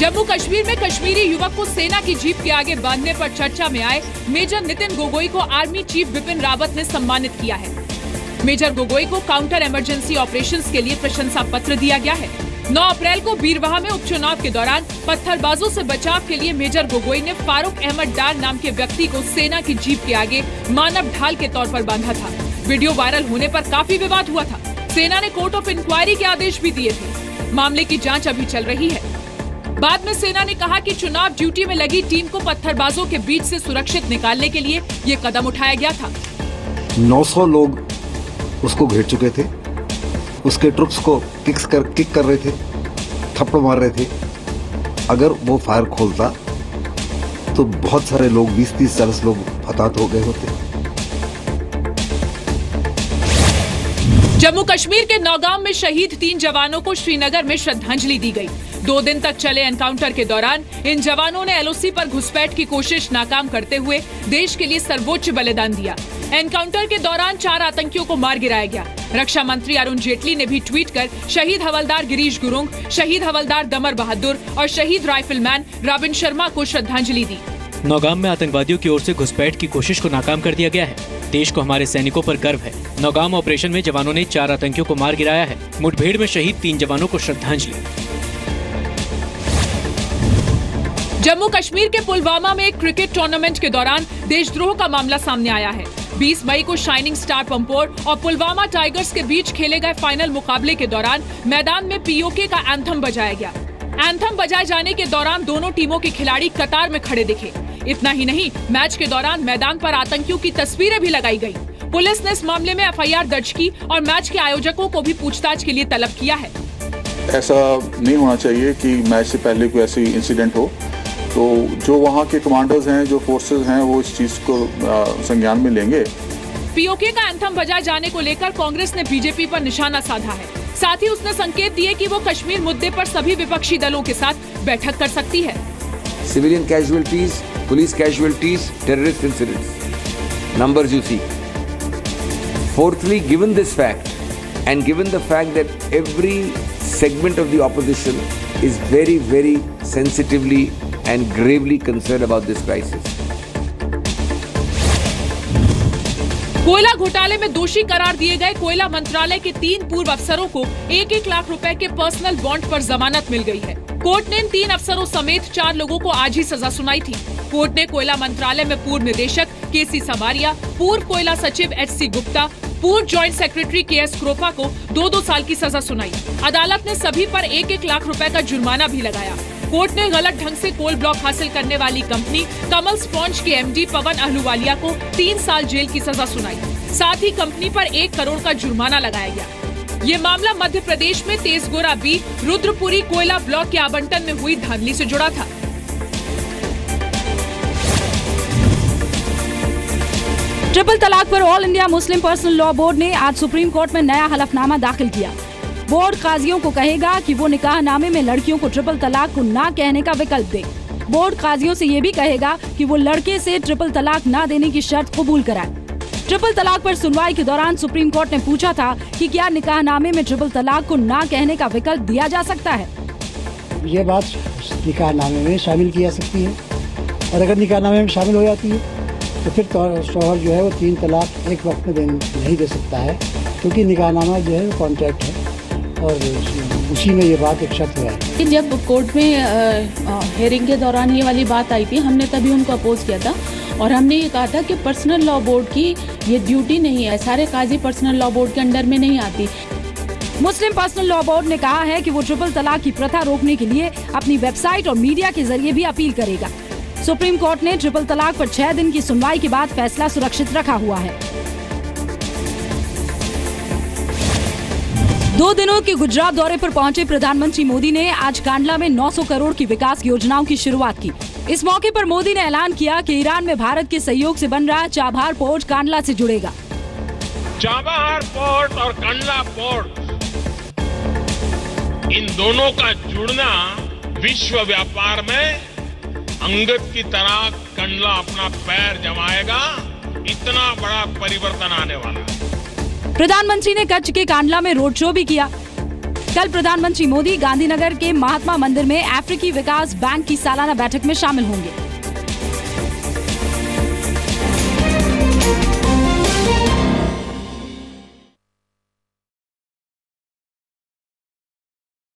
जम्मू कश्मीर में कश्मीरी युवक को सेना की जीप के आगे बांधने पर चर्चा में आए मेजर नितिन गोगोई को आर्मी चीफ बिपिन रावत ने सम्मानित किया है। मेजर गोगोई को काउंटर इमरजेंसी ऑपरेशंस के लिए प्रशंसा पत्र दिया गया है। 9 अप्रैल को बीरवाह में उपचुनाव के दौरान पत्थरबाजों से बचाव के लिए मेजर गोगोई ने फारूक अहमद डार नाम के व्यक्ति को सेना की जीप के आगे मानव ढाल के तौर पर बांधा था। वीडियो वायरल होने पर काफी विवाद हुआ था। सेना ने कोर्ट ऑफ इंक्वायरी के आदेश भी दिए थे। मामले की जांच अभी चल रही है। बाद में सेना ने कहा कि चुनाव ड्यूटी में लगी टीम को पत्थरबाजों के बीच से सुरक्षित निकालने के लिए ये कदम उठाया गया था। 900 लोग उसको घेर चुके थे। उसके ट्रुप्स को किक कर रहे थे, थप्पड़ मार रहे थे। अगर वो फायर खोलता तो बहुत सारे लोग 20-30-40 लोग हताहत हो गए होते। जम्मू कश्मीर के नौगाम में शहीद 3 जवानों को श्रीनगर में श्रद्धांजलि दी गई। 2 दिन तक चले एनकाउंटर के दौरान इन जवानों ने एलओसी पर घुसपैठ की कोशिश नाकाम करते हुए देश के लिए सर्वोच्च बलिदान दिया। एनकाउंटर के दौरान 4 आतंकियों को मार गिराया गया। रक्षा मंत्री अरुण जेटली ने भी ट्वीट कर शहीद हवलदार गिरीश गुरुंग, शहीद हवलदार दमर बहादुर और शहीद राइफलमैन रविन शर्मा को श्रद्धांजलि दी। नौगाम में आतंकवादियों की ओर से घुसपैठ की कोशिश को नाकाम कर दिया गया है। देश को हमारे सैनिकों पर गर्व है। नौगाम ऑपरेशन में जवानों ने 4 आतंकियों को मार गिराया है। मुठभेड़ में शहीद 3 जवानों को श्रद्धांजलि। जम्मू कश्मीर के पुलवामा में एक क्रिकेट टूर्नामेंट के दौरान देशद्रोह का मामला सामने आया है। 20 मई को शाइनिंग स्टार पंपोर और पुलवामा टाइगर्स के बीच खेले गए फाइनल मुकाबले के दौरान मैदान में पीओके का एंथम बजाया गया। एंथम बजाए जाने के दौरान दोनों टीमों के खिलाड़ी कतार में खड़े दिखे। इतना ही नहीं, मैच के दौरान मैदान पर आतंकियों की तस्वीरें भी लगाई गई। पुलिस ने इस मामले में एफआईआर दर्ज की और मैच के आयोजकों को भी पूछताछ के लिए तलब किया है। ऐसा नहीं होना चाहिए कि मैच से पहले कोई ऐसी इंसिडेंट हो। तो जो वहाँ के कमांडर्स हैं, जो फोर्सेस हैं, वो इस चीज को संज्ञान में लेंगे। पीओके का एंथम बजाए जाने को लेकर कांग्रेस ने बीजेपी पर निशाना साधा है। साथ ही उसने संकेत दिए कि वो कश्मीर मुद्दे पर सभी विपक्षी दलों के साथ बैठक कर सकती है। Civilian casualties, police casualties, terrorist incidents. Numbers you see. Fourthly, given this fact and given the fact that every segment of the opposition is very, very sensitively and gravely concerned about this crisis. कोयला घोटाले में दोषी करार दिए गए कोयला मंत्रालय के 3 पूर्व अफसरों को 1-1 लाख रुपए के पर्सनल बॉन्ड पर जमानत मिल गई है। कोर्ट ने इन 3 अफसरों समेत 4 लोगों को आज ही सजा सुनाई थी। कोर्ट ने कोयला मंत्रालय में पूर्व निदेशक केसी समारिया, पूर्व कोयला सचिव एचसी गुप्ता, पूर्व ज्वाइंट सेक्रेटरी केएस क्रोफा को 2-2 साल की सजा सुनाई। अदालत ने सभी पर 1-1 लाख रुपए का जुर्माना भी लगाया। कोर्ट ने गलत ढंग से कोल ब्लॉक हासिल करने वाली कंपनी कमल स्पॉन्ज के एमडी पवन अहलूवालिया को 3 साल जेल की सजा सुनाई। साथ ही कंपनी पर 1 करोड़ का जुर्माना लगाया गया। ये मामला मध्य प्रदेश में तेजगोरा बी रुद्रपुरी कोयला ब्लॉक के आवंटन में हुई धांधली से जुड़ा था। ट्रिपल तलाक पर all India Muslim personal law board ने आज सुप्रीम कोर्ट में नया हलफनामा दाखिल किया। बोर्ड काजियों को कहेगा कि वो निकाहनामे में लड़कियों को ट्रिपल तलाक को ना कहने का विकल्प दे। बोर्ड काजियों से ये भी कहेगा कि वो लड़के से ट्रिपल तलाक ना देने की शर्त कबूल कराए। ट्रिपल तलाक पर सुनवाई के दौरान सुप्रीम कोर्ट ने पूछा था कि क्या निकाहनामे में ट्रिपल तलाक को ना कहने का विकल्प दिया जा सकता है। ये बात निकाहनामे में शामिल की जा सकती है और अगर निकाहनामे में शामिल हो जाती है तो फिर शौहर जो है वो 3 तलाक एक वक्त में नहीं दे सकता है, क्योंकि निकाहनामा जो है वो कॉन्ट्रैक्ट है और उसी में ये बात एक शर्त है। जब कोर्ट में हेयरिंग के दौरान ये वाली बात आई थी, हमने तभी उनको अपोज किया था और हमने ये कहा था कि पर्सनल लॉ बोर्ड की ये ड्यूटी नहीं है। सारे काजी पर्सनल लॉ बोर्ड के अंडर में नहीं आती। मुस्लिम पर्सनल लॉ बोर्ड ने कहा है कि वो ट्रिपल तलाक की प्रथा रोकने के लिए अपनी वेबसाइट और मीडिया के जरिए भी अपील करेगा। सुप्रीम कोर्ट ने ट्रिपल तलाक पर 6 दिन की सुनवाई के बाद फैसला सुरक्षित रखा हुआ है। 2 दिनों के गुजरात दौरे पर पहुंचे प्रधानमंत्री मोदी ने आज कांडला में 900 करोड़ की विकास योजनाओं की शुरुआत की। इस मौके पर मोदी ने ऐलान किया कि ईरान में भारत के सहयोग से बन रहा चाबहार पोर्ट कांडला से जुड़ेगा। चाबहार पोर्ट और कांडला पोर्ट, इन दोनों का जुड़ना विश्व व्यापार में अंगद की तरह कांडला अपना पैर जमाएगा। इतना बड़ा परिवर्तन आने वाला है। प्रधानमंत्री ने कच्छ के कांडला में रोड शो भी किया। कल प्रधानमंत्री मोदी गांधीनगर के महात्मा मंदिर में अफ्रीकी विकास बैंक की सालाना बैठक में शामिल होंगे।